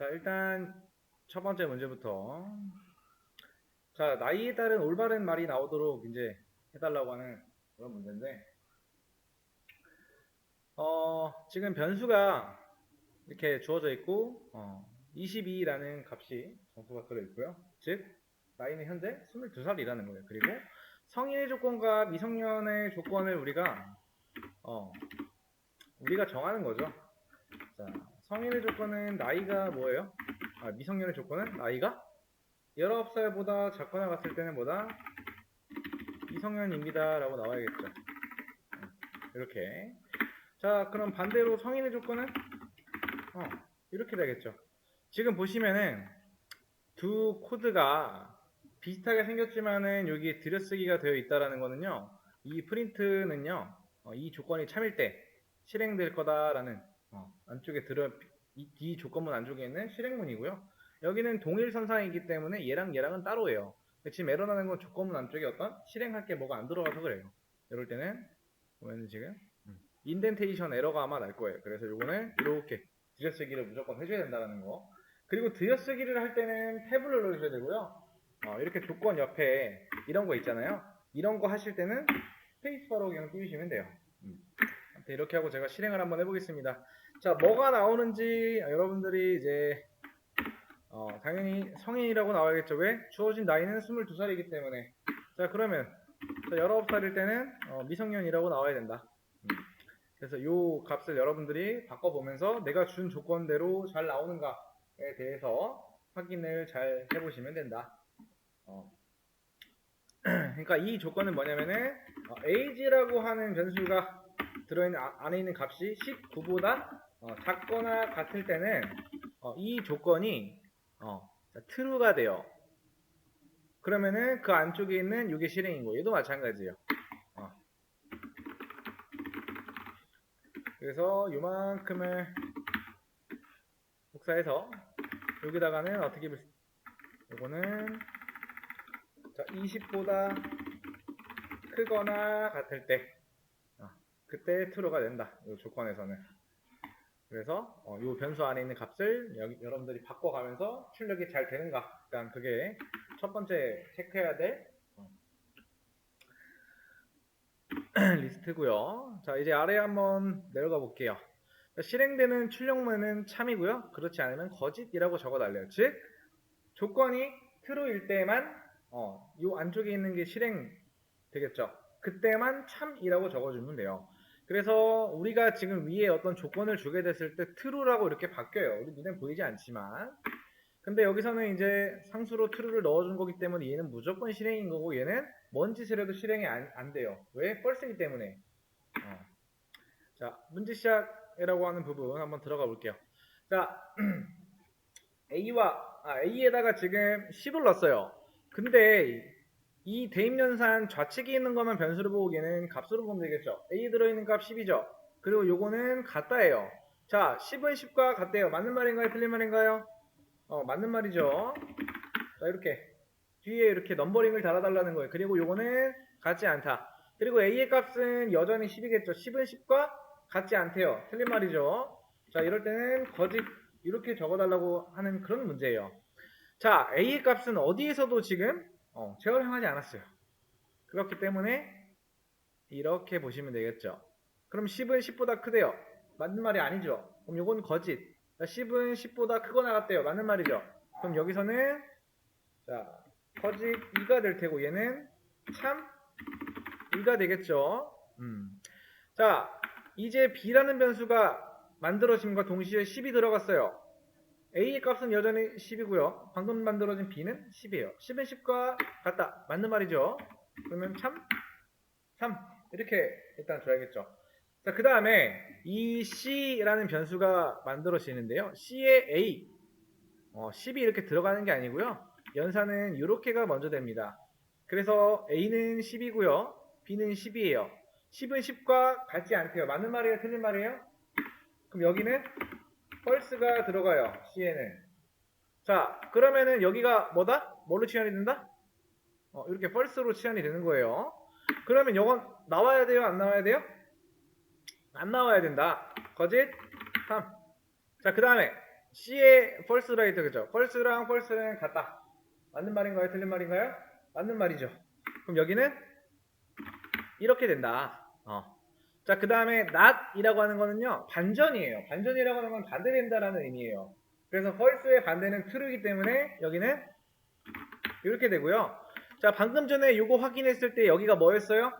자, 일단 첫 번째 문제부터. 자, 나이에 따른 올바른 말이 나오도록 이제 해달라고 하는 그런 문제인데, 지금 변수가 이렇게 주어져 있고, 22라는 값이 정수가 들어있고요. 즉, 나이는 현재 22살이라는 거예요. 그리고 성인의 조건과 미성년의 조건을 우리가 정하는 거죠. 자, 성인의 조건은 나이가 뭐예요? 미성년의 조건은 나이가 19살보다 작거나 같을 때는 뭐다? 미성년입니다 라고 나와야겠죠. 이렇게. 자, 그럼 반대로 성인의 조건은 이렇게 되겠죠. 지금 보시면은 두 코드가 비슷하게 생겼지만은 여기 들여쓰기가 되어 있다라는 거는요, 이 프린트는요, 이 조건이 참일 때 실행될 거다라는 안쪽에 이 조건문 안쪽에 있는 실행문이고요. 여기는 동일선상이기 때문에 얘랑은 따로예요. 지금 에러 나는 건 조건문 안쪽에 어떤 실행할 게 뭐가 안 들어가서 그래요. 이럴 때는 보면은 지금 인덴테이션 에러가 아마 날 거예요. 그래서 요거는 이렇게 들여쓰기를 무조건 해줘야 된다는 거. 그리고 들여쓰기를 할 때는 탭을 눌러주셔야 되고요. 이렇게 조건 옆에 이런 거 있잖아요. 이런 거 하실 때는 스페이스바로 그냥 띄우시면 돼요. 이렇게 하고 제가 실행을 한번 해보겠습니다. 자, 뭐가 나오는지 여러분들이 이제 당연히 성인이라고 나와야겠죠. 왜? 주어진 나이는 22살이기 때문에. 자, 그러면 19살일 때는 미성년이라고 나와야 된다. 그래서 이 값을 여러분들이 바꿔보면서 내가 준 조건대로 잘 나오는가에 대해서 확인을 잘 해보시면 된다. 그러니까 이 조건은 뭐냐면은 age라고 하는 변수가 들어있는 안에 있는 값이 19보다 작거나 같을 때는 이 조건이 true가 돼요. 그러면은 그 안쪽에 있는 이게 실행인 거예요. 얘도 마찬가지예요. 그래서 요만큼을 복사해서 여기다가는 어떻게 요거는 20보다 크거나 같을 때 그때 true가 된다. 이 조건에서는. 그래서 이 변수 안에 있는 값을 여러분들이 바꿔가면서 출력이 잘 되는가, 일단 그게 첫 번째 체크해야 될 리스트고요. 자, 이제 아래 한번 내려가 볼게요. 실행되는 출력문은 참이고요. 그렇지 않으면 거짓이라고 적어달래요. 즉 조건이 true일 때만 이 안쪽에 있는 게 실행 되겠죠. 그때만 참이라고 적어주면 돼요. 그래서 우리가 지금 위에 어떤 조건을 주게 됐을 때 true라고 이렇게 바뀌어요. 우리 눈에 보이지 않지만. 근데 여기서는 이제 상수로 true를 넣어준 거기 때문에 얘는 무조건 실행인 거고, 얘는 뭔 짓을 해도 실행이 안 돼요. 왜? false이기 때문에. 자, 문제 시작이라고 하는 부분 한번 들어가 볼게요. 자, A에다가 지금 10을 넣었어요. 근데 이 대입연산 좌측에 있는 것만 변수로 보고 얘는 값으로 보면 되겠죠. A 들어있는 값 10이죠. 그리고 요거는 같다예요. 자, 10은 10과 같대요. 맞는 말인가요? 틀린 말인가요? 맞는 말이죠. 자, 이렇게 뒤에 이렇게 넘버링을 달아달라는 거예요. 그리고 요거는 같지 않다. 그리고 A의 값은 여전히 10이겠죠. 10은 10과 같지 않대요. 틀린 말이죠. 자, 이럴 때는 거짓 이렇게 적어달라고 하는 그런 문제예요. 자, A의 값은 어디에서도 지금 재활용하지 않았어요. 그렇기 때문에 이렇게 보시면 되겠죠. 그럼 10은 10보다 크대요. 맞는 말이 아니죠. 그럼 요건 거짓. 10은 10보다 크거나 같대요. 맞는 말이죠. 그럼 여기서는 자, 거짓 2가 될 테고 얘는 참 2가 되겠죠. 자, 이제 B라는 변수가 만들어짐과 동시에 10이 들어갔어요. A의 값은 여전히 10이고요. 방금 만들어진 B는 10이에요. 10은 10과 같다. 맞는 말이죠. 그러면 참 3 이렇게 일단 줘야겠죠. 자, 그 다음에 이 C라는 변수가 만들어지는데요. C의 A 10이 이렇게 들어가는 게 아니고요. 연산은 이렇게가 먼저 됩니다. 그래서 A는 10이고요. B는 10이에요. 10은 10과 같지 않대요. 맞는 말이에요? 틀린 말이에요? 그럼 여기는 false가 들어가요. C에는. 자, 그러면은 여기가 뭐다? 뭘로 치환이 된다? 이렇게 false로 치환이 되는 거예요. 그러면 이건 나와야 돼요? 안 나와야 돼요? 안 나와야 된다. 거짓 3. 자, 그 다음에 C의 false right 그죠? false랑 false는 같다. 맞는 말인가요? 틀린 말인가요? 맞는 말이죠. 그럼 여기는 이렇게 된다. 자, 그 다음에 not이라고 하는 거는요, 반전이에요. 반전이라고 하는 건 반대된다라는 의미예요. 그래서 false의 반대는 true이기 때문에 여기는 이렇게 되고요. 자, 방금 전에 요거 확인했을 때 여기가 뭐였어요?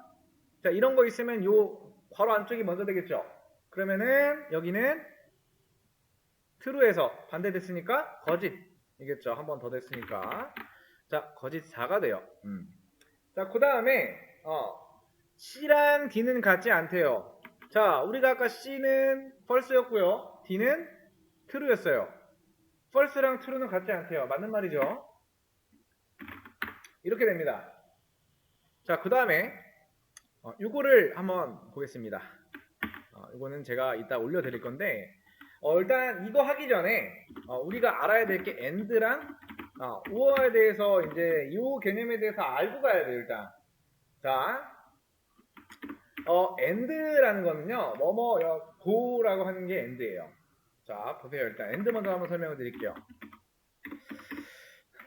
자, 이런 거 있으면 요 바로 안쪽이 먼저 되겠죠. 그러면은 여기는 true에서 반대됐으니까 거짓이겠죠. 한 번 더 됐으니까. 자, 거짓 4가 돼요. 자, 그 다음에 C랑 D는 같지 않대요. 자, 우리가 아까 C는 false였고요. D는 true였어요. false랑 true는 같지 않대요. 맞는 말이죠. 이렇게 됩니다. 자, 그 다음에 이거를 한번 보겠습니다. 이거는 제가 이따 올려드릴 건데 일단 이거 하기 전에 우리가 알아야 될 게 and랑 or에 대해서 이제 이 개념에 대해서 알고 가야 돼요. 일단 자, and라는 거는요, go라고 하는 게 and예요. 자, 보세요. 일단 and 먼저 한번 설명을 드릴게요.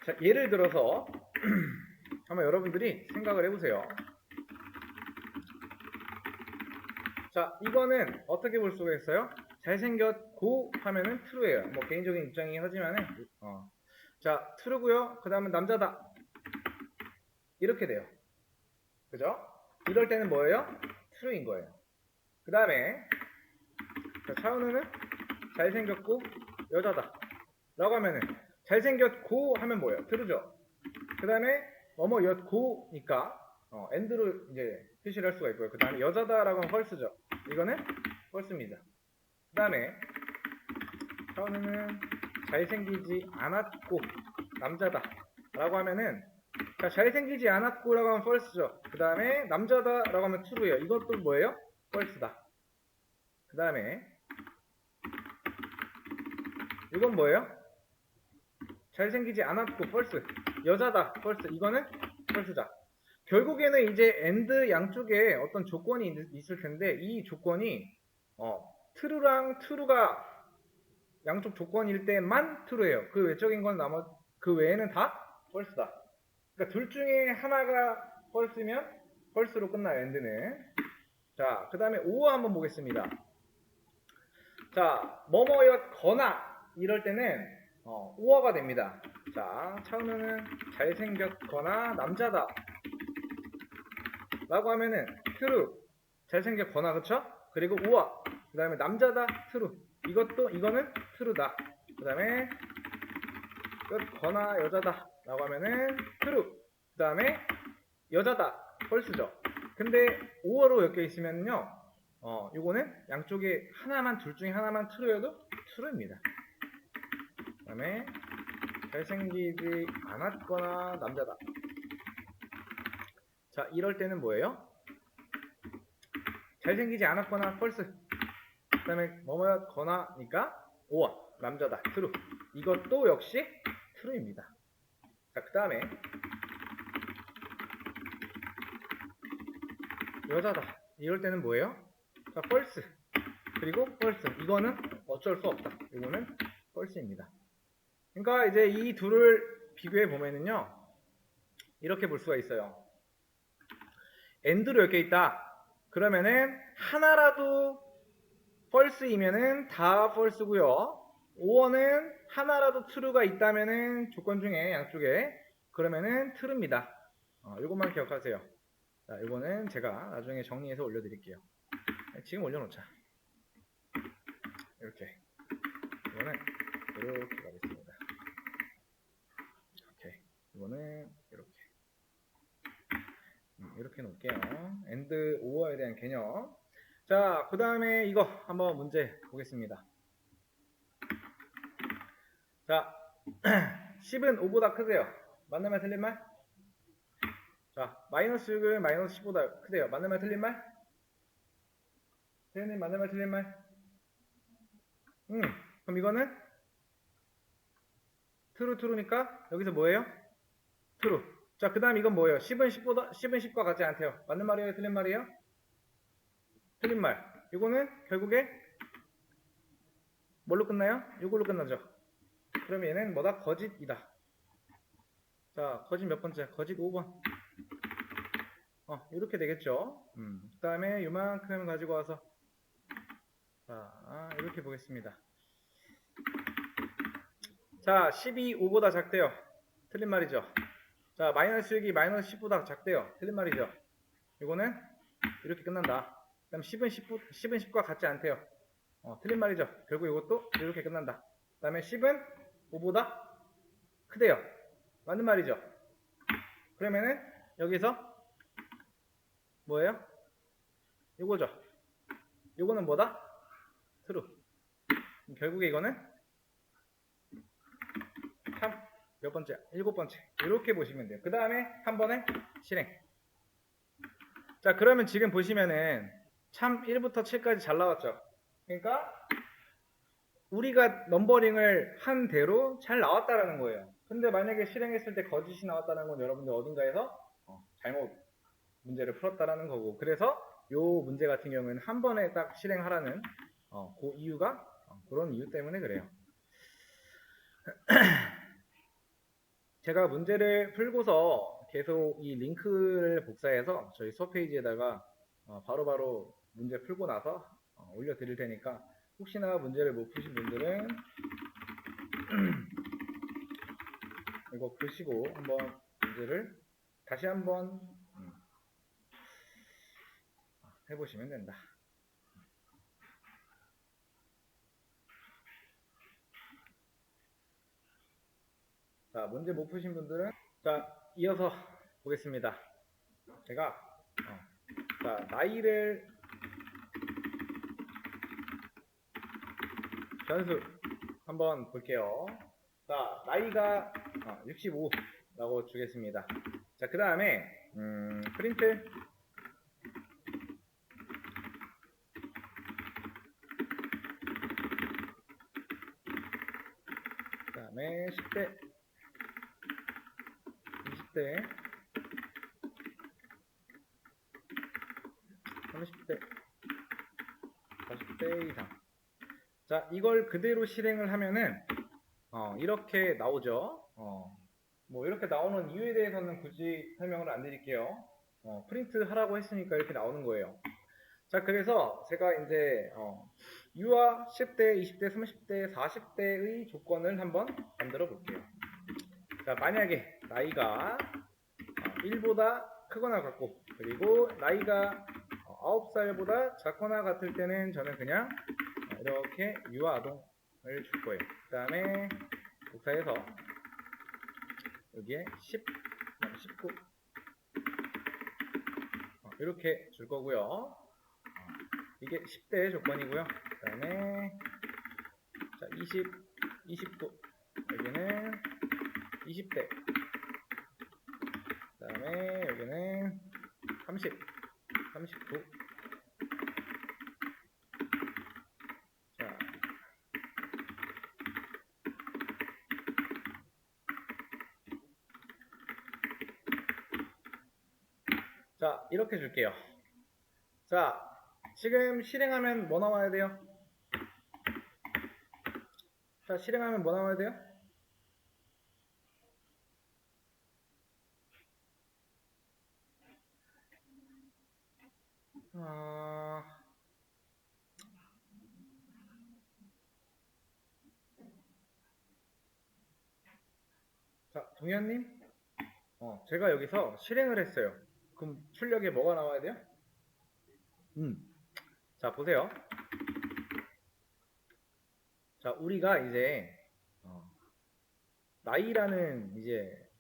자, 예를 들어서 한번 여러분들이 생각을 해보세요. 자, 이거는 어떻게 볼 수가 있어요? 잘생겼고 하면은 true예요. 뭐 개인적인 입장이긴 하지만은 자, true고요. 그 다음은 남자다. 이렇게 돼요. 그죠? 이럴 때는 뭐예요? true인 거예요. 그 다음에 차은우는 잘생겼고 여자다 라고 하면은 잘생겼고 하면 뭐예요? true죠. 그 다음에 뭐뭐였고니까 and로 이제 표시를 할 수가 있고요. 그 다음에 여자다라고 하면 false죠. 이거는 false입니다. 그 다음에 차은우는 잘생기지 않았고 남자다 라고 하면은 자, 잘생기지 않았고 라고 하면 false죠. 그 다음에 남자다 라고 하면 true예요. 이것도 뭐예요? false다. 그 다음에 이건 뭐예요? 잘생기지 않았고 false. 여자다 false. 이거는 false다. 결국에는 이제 and 양쪽에 어떤 조건이 있을 텐데 이 조건이 true랑 true가 양쪽 조건일 때만 true예요. 그 외적인 건 그 외에는 다 false다. 그러니까 둘 중에 하나가 false면 false로 끝나요. and는. 자, 그 다음에 or 한번 보겠습니다. 자, 뭐뭐였거나 이럴 때는 or가 됩니다. 자, 차은우는 잘생겼거나 남자다 라고 하면은 true. 잘생겼거나 그쵸? 그리고 or. 그 다음에 남자다 true. 이거는 true다. 그 다음에 거나 여자다 라고 하면은 true. 그 다음에 여자다 false죠. 근데 or로 엮여 있으면요 요거는 양쪽에 둘 중에 하나만 true여도 true입니다. 그 다음에 잘생기지 않았거나 남자다. 자, 이럴 때는 뭐예요? 잘생기지 않았거나 false. 그 다음에 뭐뭐였거나니까 or. 남자다 true. 이것도 역시 true입니다. 자, 그 다음에 여자다. 이럴 때는 뭐예요? 자, false. 그리고 false. 이거는 어쩔 수 없다. 이거는 false입니다. 그러니까 이제 이 둘을 비교해 보면은요, 이렇게 볼 수가 있어요. and로 엮여 있다. 그러면은 하나라도 false이면은 다 false고요. or는 하나라도 true가 있다면은 조건 중에 양쪽에 그러면은 true입니다. 이것만 기억하세요. 자, 이거는 제가 나중에 정리해서 올려드릴게요. 지금 올려놓자. 이렇게. 이거는 이렇게 가겠습니다. 오케이. 이거는 이렇게. 이렇게 놓을게요. and, or에 대한 개념. 자, 그 다음에 이거 한번 문제 보겠습니다. 자, 10은 5보다 크세요. 맞는 말 틀린 말? 자, 마이너스 6은 마이너스 10보다 크세요. 맞는 말 틀린 말? 태현님 맞는 말 틀린 말? 그럼 이거는 true니까 여기서 뭐예요? true. 자, 그 다음 이건 뭐예요? 10은 10과 같지 않대요. 맞는 말이에요? 틀린 말이에요? 틀린 말. 이거는 결국에 뭘로 끝나요? 이걸로 끝나죠. 그럼 얘는 뭐다? 거짓이다. 자, 거짓 몇 번째? 거짓 5번. 이렇게 되겠죠. 그 다음에 요만큼 가지고 와서 자, 이렇게 보겠습니다. 자, 12, 5보다 작대요. 틀린 말이죠. 자, 마이너스 6이 마이너스 10보다 작대요. 틀린 말이죠. 이거는 이렇게 끝난다. 그 다음 10은 10과 같지 않대요. 틀린 말이죠. 결국 이것도 이렇게 끝난다. 그 다음에 10은 5보다 크대요. 맞는 말이죠. 그러면은 여기서 뭐예요? 이거죠. 이거는 뭐다? true. 결국에 이거는 참 몇 번째? 7번째. 이렇게 보시면 돼요. 그 다음에 한 번에 실행. 자, 그러면 지금 보시면은 참 1부터 7까지 잘 나왔죠. 그러니까 우리가 넘버링을 한 대로 잘 나왔다라는 거예요. 근데 만약에 실행했을 때 거짓이 나왔다는 건 여러분들 어딘가에서 잘못 문제를 풀었다라는 거고, 그래서 요 문제 같은 경우에는 한 번에 딱 실행하라는 그 이유가 그런 이유 때문에 그래요. 제가 문제를 풀고서 계속 이 링크를 복사해서 저희 수업 페이지에다가 바로바로 문제 풀고 나서 올려드릴 테니까 혹시나 문제를 못 푸신 분들은 이거 보시고 한번 문제를 다시 한번 해보시면 된다. 자, 문제 못 푸신 분들은 자, 이어서 보겠습니다. 제가 자, 나이를 변수 한번 볼게요. 자, 나이가 65라고 주겠습니다. 자, 그 다음에 프린트 그 다음에 10대 20대 30대 40대 이상. 자, 이걸 그대로 실행을 하면은 이렇게 나오죠. 뭐 이렇게 나오는 이유에 대해서는 굳이 설명을 안 드릴게요. 프린트 하라고 했으니까 이렇게 나오는 거예요. 자, 그래서 제가 이제 U와 10대, 20대, 30대, 40대의 조건을 한번 만들어 볼게요. 자, 만약에 나이가 1보다 크거나 같고, 그리고 나이가 9살보다 작거나 같을 때는 저는 그냥 이렇게 U와 아동을 줄 거예요. 그 다음에 복사해서 여기에 10, 19 이렇게 줄 거고요. 이게 10대 조건이고요. 그 다음에 자, 20, 29 여기는 20대 그 다음에 여기는 30, 39 자, 이렇게 줄게요. 자, 지금 실행하면 뭐 나와야 돼요? 자, 실행하면 뭐 나와야 돼요? 자, 동현님? 제가 여기서 실행을 했어요. 그럼 출력에 뭐가 나와야 돼요? 자, 보세요. 자, 우리가 이제 나이라는 이제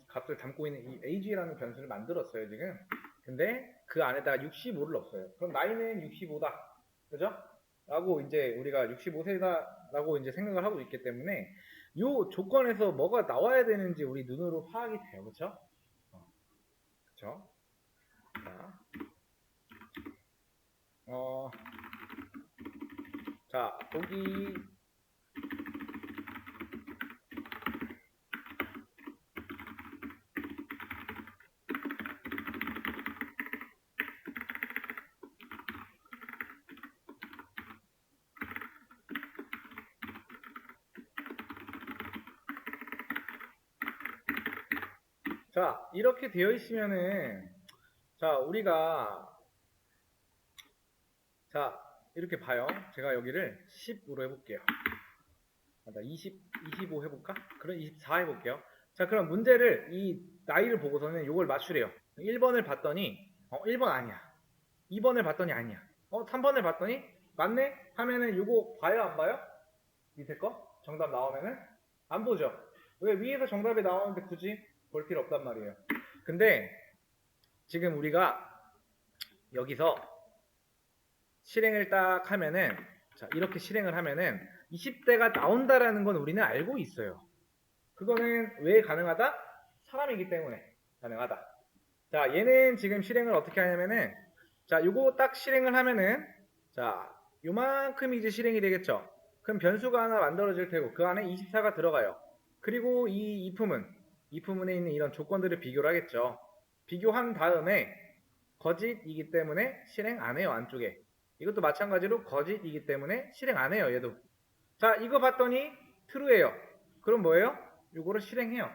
값을 담고 있는 이 age라는 변수를 만들었어요, 지금. 근데 그 안에다가 65를 넣었어요. 그럼 나이는 65다. 그죠? 라고 이제 우리가 65세다라고 이제 생각을 하고 있기 때문에 요 조건에서 뭐가 나와야 되는지 우리 눈으로 파악이 돼요. 그쵸? 그쵸? 자, 자, 보기 자, 이렇게 되어 있으면은, 자, 자, 이렇게 봐요. 제가 여기를 10으로 해볼게요. 나 25 해볼까? 그럼 24 해볼게요. 자, 그럼 문제를, 이 나이를 보고서는 이걸 맞추래요. 1번을 봤더니, 1번 아니야. 2번을 봤더니 아니야. 3번을 봤더니, 맞네? 하면은 이거 봐요, 안 봐요? 밑에 거? 정답 나오면은? 안 보죠? 왜 위에서 정답이 나오는데 굳이 볼 필요 없단 말이에요. 근데, 지금 우리가 여기서 실행을 딱 하면은, 자, 이렇게 실행을 하면은 20대가 나온다라는 건 우리는 알고 있어요. 그거는 왜 가능하다? 사람이기 때문에 가능하다. 자, 얘는 지금 실행을 어떻게 하냐면은, 자, 요거 딱 실행을 하면은, 자, 요만큼이 이제 실행이 되겠죠. 그럼 변수가 하나 만들어질 테고, 그 안에 24가 들어가요. 그리고 이 이프문에 있는 이런 조건들을 비교를 하겠죠. 비교한 다음에, 거짓이기 때문에 실행 안 해요, 안쪽에. 이것도 마찬가지로 거짓이기 때문에 실행 안 해요, 얘도. 자, 이거 봤더니 true예요. 그럼 뭐예요? 요거를 실행해요.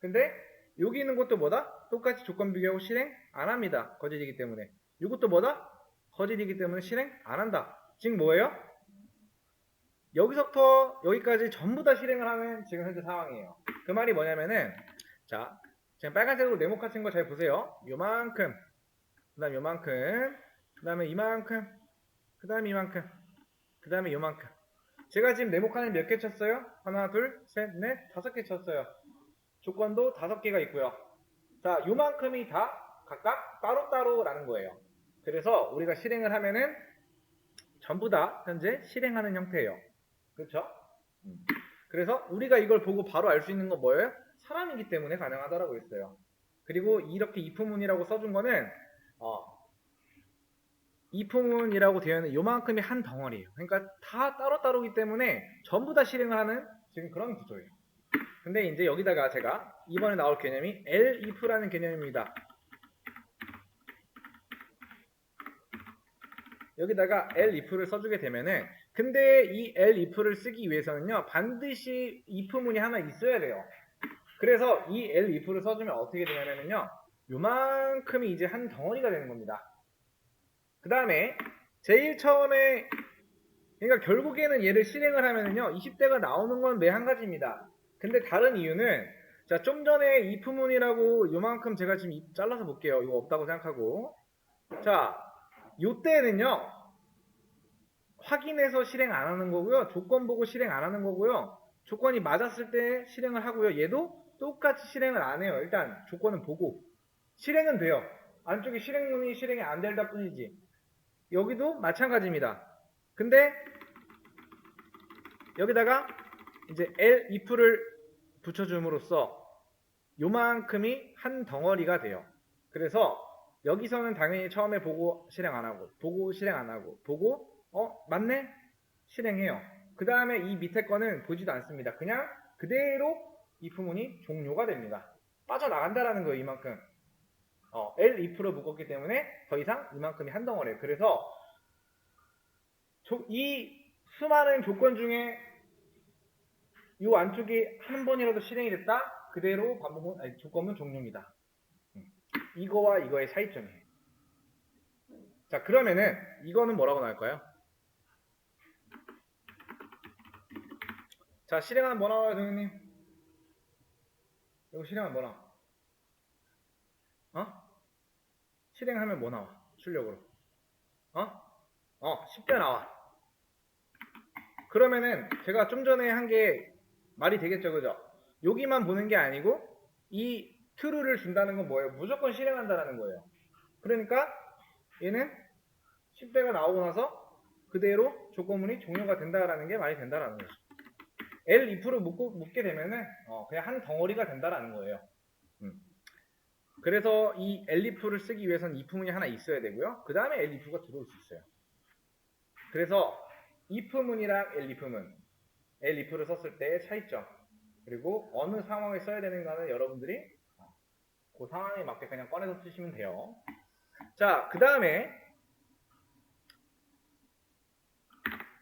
근데 여기 있는 것도 뭐다? 똑같이 조건 비교하고 실행 안 합니다. 거짓이기 때문에. 이것도 뭐다? 거짓이기 때문에 실행 안 한다. 지금 뭐예요? 여기서부터 여기까지 전부 다 실행을 하는 지금 현재 상황이에요. 그 말이 뭐냐면은, 자, 지금 빨간색으로 네모칸 거 잘 보세요. 요만큼, 그 다음 요만큼, 그 다음에 이만큼, 그 다음에 이만큼, 그 다음에 요만큼. 제가 지금 네모칸을 몇 개 쳤어요? 하나, 둘, 셋, 넷, 5개 쳤어요. 조건도 5개가 있고요. 자, 요만큼이 다 각각 따로따로라는 거예요. 그래서 우리가 실행을 하면은 전부 다 현재 실행하는 형태예요. 그렇죠? 그래서 우리가 이걸 보고 바로 알 수 있는 건 뭐예요? 사람이기 때문에 가능하다라고 했어요. 그리고 이렇게 if문이라고 써준 거는 if문이라고 되어 있는 요만큼이 한 덩어리예요. 그러니까 다 따로따로기 때문에 전부 다 실행을 하는 지금 그런 구조예요. 근데 이제 여기다가 제가 이번에 나올 개념이 elif라는 개념입니다. 여기다가 elif를 써주게 되면은, 근데 이 elif를 쓰기 위해서는요, 반드시 if문이 하나 있어야 돼요. 그래서 이 elif를 써주면 어떻게 되냐면요, 요만큼이 이제 한 덩어리가 되는 겁니다. 그 다음에 제일 처음에, 그러니까 결국에는 얘를 실행을 하면은요, 20대가 나오는 건 매 한 가지입니다. 근데 다른 이유는, 자, 좀 전에 if문이라고 요만큼 제가 지금 잘라서 볼게요. 이거 없다고 생각하고. 자, 요때는요, 확인해서 실행 안 하는 거고요. 조건 보고 실행 안 하는 거고요. 조건이 맞았을 때 실행을 하고요. 얘도 똑같이 실행을 안 해요. 일단 조건은 보고. 실행은 돼요. 안쪽에 실행문이 실행이 안 될다 뿐이지. 여기도 마찬가지입니다. 근데 여기다가 이제 elif를 붙여줌으로써 요만큼이 한 덩어리가 돼요. 그래서 여기서는 당연히 처음에 보고 실행 안 하고, 보고 실행 안 하고, 보고 맞네? 실행해요. 그 다음에 이 밑에 거는 보지도 않습니다. 그냥 그대로 if문이 종료가 됩니다. 빠져나간다라는 거예요, 이만큼. elif로 묶었기 때문에 더 이상 이만큼이 한 덩어리예요. 그래서 이 수많은 조건 중에 이 안쪽에 한 번이라도 실행이 됐다? 그대로 조건은 종료입니다. 이거와 이거의 차이점이에요. 자, 그러면은 이거는 뭐라고 나올까요? 자, 실행하면 뭐 나와요, 동현님? 이거 실행하면 뭐 나와? 실행하면 뭐 나와? 출력으로. 10대 나와. 그러면은 제가 좀 전에 한 게 말이 되겠죠, 그죠? 여기만 보는 게 아니고 이 true를 준다는 건 뭐예요? 무조건 실행한다는 거예요. 그러니까 얘는 10대가 나오고 나서 그대로 조건문이 종료가 된다라는 게 말이 된다라는 거죠. elif로 묶게 되면은 그냥 한 덩어리가 된다라는 거예요. 그래서 이 elif를 쓰기 위해서는 if문이 하나 있어야 되고요. 그 다음에 elif가 들어올 수 있어요. 그래서 if문이랑 elif를 썼을 때의 차이점, 그리고 어느 상황에 써야 되는가는 여러분들이 그 상황에 맞게 그냥 꺼내서 쓰시면 돼요. 자, 그 다음에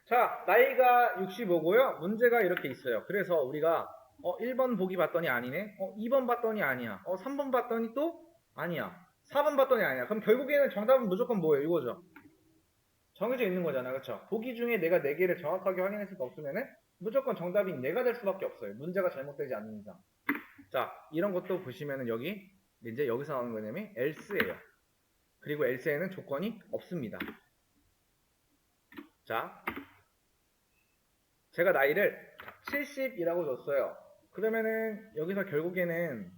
자, 나이가 65고요. 문제가 이렇게 있어요. 그래서 우리가 1번 보기 봤더니 아니네. 2번 봤더니 아니야. 3번 봤더니 또 아니야. 4번 봤더니 아니야. 그럼 결국에는 정답은 무조건 뭐예요? 이거죠. 정해져 있는 거잖아. 그쵸? 보기 중에 내가 4개를 정확하게 확인할 수가 없으면은 무조건 정답이 내가 될 수밖에 없어요. 문제가 잘못되지 않는 이상. 자, 이런 것도 보시면은 여기 이제 여기서 나오는 거냐면 else예요. 그리고 else에는 조건이 없습니다. 자, 제가 나이를 70이라고 줬어요. 그러면은 여기서 결국에는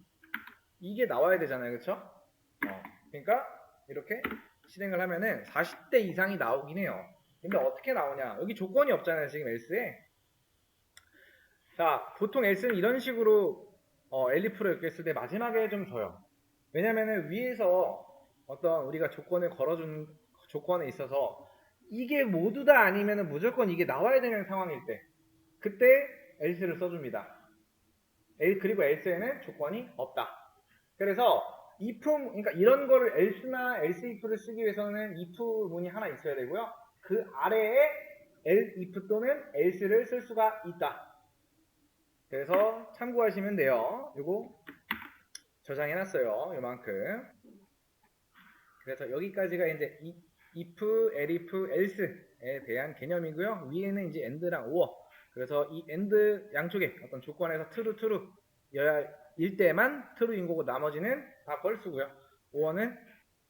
이게 나와야 되잖아요. 그쵸? 그러니까 이렇게 실행을 하면은 40대 이상이 나오긴 해요. 근데 어떻게 나오냐? 여기 조건이 없잖아요. 지금 else에. 자, 보통 else는 이런 식으로 엘리프로 이렇게 했을 때 마지막에 좀 줘요. 왜냐면은 위에서 어떤 우리가 조건을 걸어준 조건에 있어서 이게 모두 다 아니면은 무조건 이게 나와야 되는 상황일 때 그때 else를 써줍니다. 그리고 else에는 조건이 없다. 그래서 if, 그러니까 이런 거를 else나 else if를 쓰기 위해서는 if 문이 하나 있어야 되고요. 그 아래에 if 또는 else를 쓸 수가 있다. 그래서 참고하시면 돼요. 요거 저장해놨어요. 요만큼. 그래서 여기까지가 이제 if, elif, else에 대한 개념이고요. 위에는 이제 and랑 or. 그래서 이 and 양쪽에 어떤 조건에서 true여야 일 때만 true인 거고 나머지는 다 false고요. or는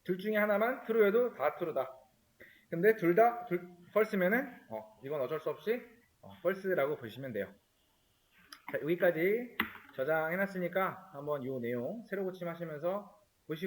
둘 중에 하나만 true여도 다 true다. 근데 둘 다 false면은 이건 어쩔 수 없이 false라고 보시면 돼요. 자, 여기까지 저장해놨으니까 한번 이 내용 새로 고침하시면서 보시고